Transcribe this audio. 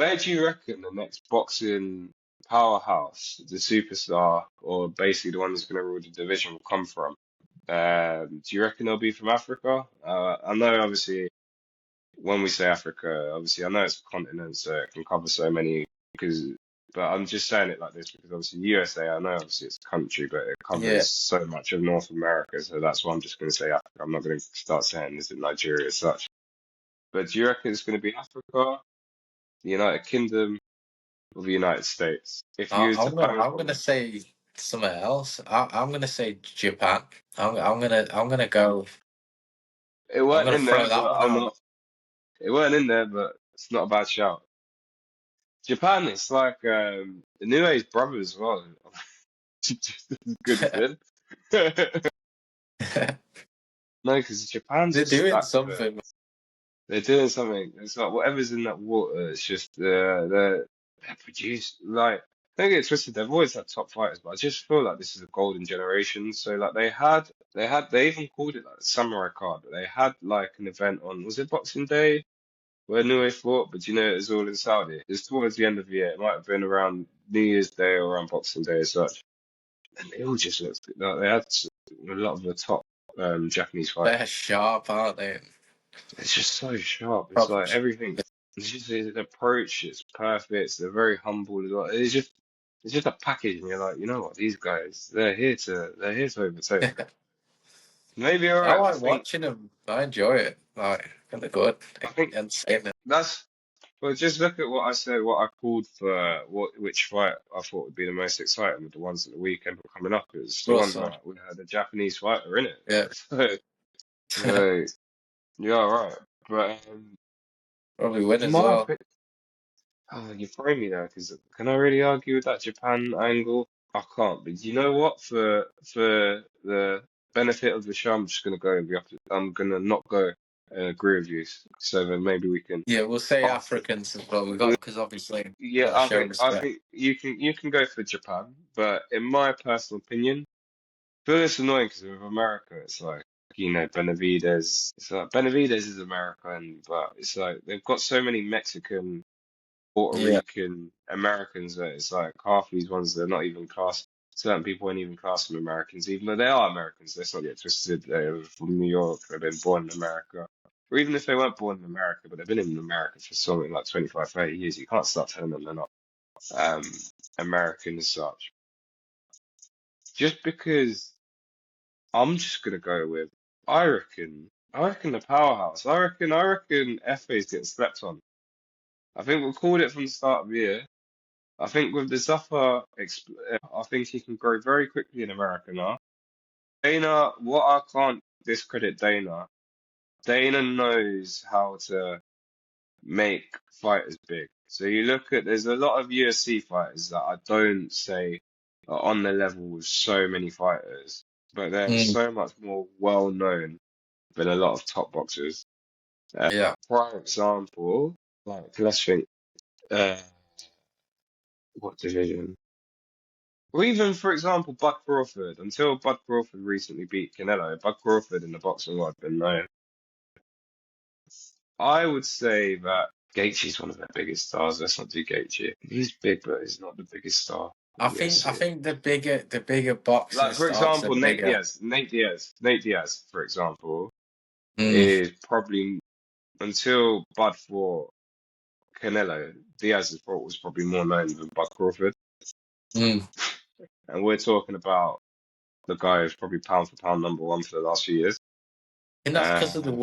where do you reckon the next boxing powerhouse, the superstar, or basically the one that's going to rule the division will come from? Do you reckon they'll be from Africa? I know, obviously, when we say Africa, obviously, I know it's a continent, so it can cover so many. Because, but I'm just saying it like this because obviously USA, I know obviously it's a country, but it Yeah. covers so much of North America, so that's why I'm just going to say Africa. I'm not going to start saying this in Nigeria as such. But do you reckon it's going to be Africa, the United Kingdom, or the United States? If you was to bang I'm gonna from, say something else. I'm gonna say Japan. I'm gonna go. it I'm weren't gonna in throw there, that but one I'm out. not. It weren't in there, but it's not a bad shout. Japan, it's like the new age brothers as well. Just as good as them. No, because Japan's They're just doing stacked with it. something. They're doing something. It's like whatever's in that water. It's just they're produced like. Don't get it twisted. They've always had top fighters, but I just feel like this is a golden generation. So like they even called it like the samurai card. They had like an event on, was it Boxing Day where Nue fought? But you know it was all in Saudi. It's towards the end of the year. It might have been around New Year's Day or around Boxing Day as such. And they all just looked like they had a lot of the top Japanese They're fighters. sharp, aren't they? It's just so sharp. It's Proper. like everything. It's just the approach. It's perfect. They're very humble. It's just a package, and you're like, you know what? These guys, they're here to overtake. Maybe all I right. I like think watching them. I enjoy it. Like, they're good. I think Entertainment. that's. Well, just look at what I said. What I called for which fight I thought would be the most exciting with the ones at the weekend were coming up. It was the one Russell. that we had a Japanese fighter in it. Yeah. So, yeah, all right. But Probably win in as my well. opinion. Oh, you throw me there because can I really argue with that Japan angle? I can't. But you know what? For the benefit of the show, I'm just gonna go and I'm gonna not go and agree with you. So then maybe we can. Yeah, we'll say Oh, Africans as well. We got because obviously we yeah, got to show I respect. think you can go for Japan, but in my personal opinion, I feel it's annoying because with America, it's like Benavidez. It's like Benavidez is American, but it's like they've got so many Mexican. Puerto Yeah. Rican Americans that it's like half these ones they're not even classed. Certain people ain't even class them Americans, even though they are Americans. Let's not get twisted. They're from New York. They've been born in America. Or even if they weren't born in America, but they've been in America for something like 25, 30 years, you can't start telling them they're not um, American as such. Just because I'm just gonna go with, I reckon the powerhouse. I reckon FA's getting slept on. I think we called it from the start of the year. I think with the Zuffa, I think he can grow very quickly in America now. Dana, what I can't discredit Dana, Dana knows how to make fighters big. So you look at, there's a lot of UFC fighters that I don't say are on the level with so many fighters, but they're Mm, so much more well known than a lot of top boxers. yeah. Prime example, like let's think, uh, what division? Or even, for example, Bud Crawford. Until Bud Crawford recently beat Canelo, Bud Crawford in the boxing world had been known. I would say that Gaethje's one of their biggest stars. Let's not do Gaethje. He's big, but he's not the biggest star in I the think I UFC. think the bigger boxing Like, for stars are example, bigger. Nate Diaz, for example, Mm, is probably, until Bud fought Canelo, was probably more known than Bud Crawford. mm. And we're talking about the guy who's probably pound for pound number one for the last few years. And that's because of the Uh, weight